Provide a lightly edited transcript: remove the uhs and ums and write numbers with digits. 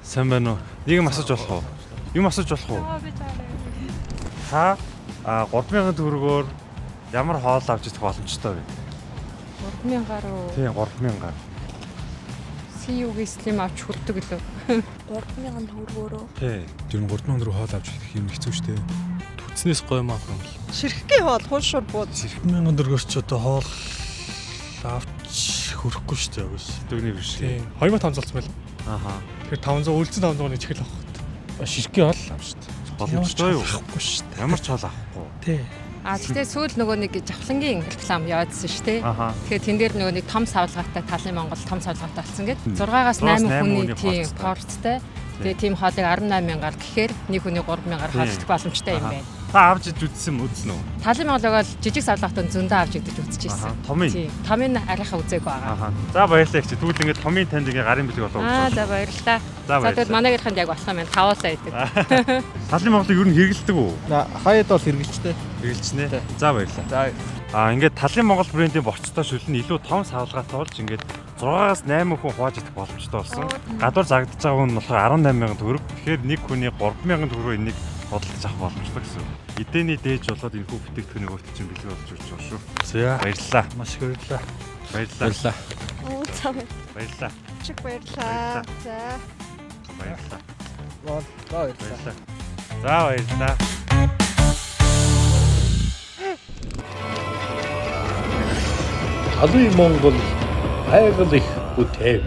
Сайн байна уу? Нэг юм асууж болох уу? Юм асууж болох уу? Би Та цаарай. 3000 төгрөгөөр ямар хоол авч идэх боломжтой вэ? 3000 гаруй. Тийм 3000. CU-гийн слим авч хүрдэг лөө. 3000 төгрөгөөрөө. Тий. Тэр нь 3000 төгрөг хоол авч идэх юм хэцүү шттэ. Түтснээс гоё маа юм л. Ширхгийн хоол хуушур бууд. 1000 төгрөгөөр ч одоо хоол авч хөрөхгүй шттэ агаас. Дөгний биш. Тийм. 2500 болсон байл. Ааха. Тэгэхээр 500 үлдсэн 500-ыг чихэл авах хэрэгтэй. Ширхгийн хоол авч шттэ. Боломжтой юу? Авахгүй шттэ. Ямар ч хоол авахгүй. Тий. Тэгтээ сүүл нөгөө нэг жавхлангийн реклам яваадсэн шүү дээ. Ааха. Тэгэхээр тэн дээр нөгөө нэг том савлгаатай талын Монгол том савлгаатай болсон гэдэг. 6-аас 8 хүний тийм порцтой. Тэгээ тийм хоолыг 18000-аар гэхээр нэг хүний 3000-аар хоол идэх боломжтой юм байна. Та авч иж үзсэн үү? Талын Монголыг бол жижиг савлгаатай зөндөө авч идэж үзчихсэн. Томын. Тийм. Томын арайхаа үзээгүй байгаа. Ааха. За баярлалаа их чи. Тэгвэл ингээд томын танд ингээ гарын бэлэг болоо За үзсэн. баярлалаа. За За тэгвэл манай гэрхэнд яг болох юм байна. Таваасаа идэг. Талын Монголыг ер нь хэрэгэлдэг үү? Хаяад бол хэрэгжилтэй. Хэрэгэлчихнэ. За баярлалаа. За Ингээд талын Монгол брендийн борцтой шүлэн илүү том савлгаатай болж ингээд 6-аас 8 хүн хувааж идэх боломжтой болсон. Гадуур загдаж байгаа нь болохоор 18000 төгрөг. Тэгэхээр нэг хүний 3000 төгрөгөөр энийг бодлож авах боломжтой гэсэн. Эдээний дээж болоод энэ хүү бүтээгдэхүүнийг өөртөө чинь бэлэг болж өгч байгаа шүү. За. Баярлалаа. Маш их баярлалаа. Баярлалаа. За Баярлалаа. чиг баярлаа. За. Баярлалаа. баярлалаа. За баярлалаа. Талын Монгол айгал их бүтэв.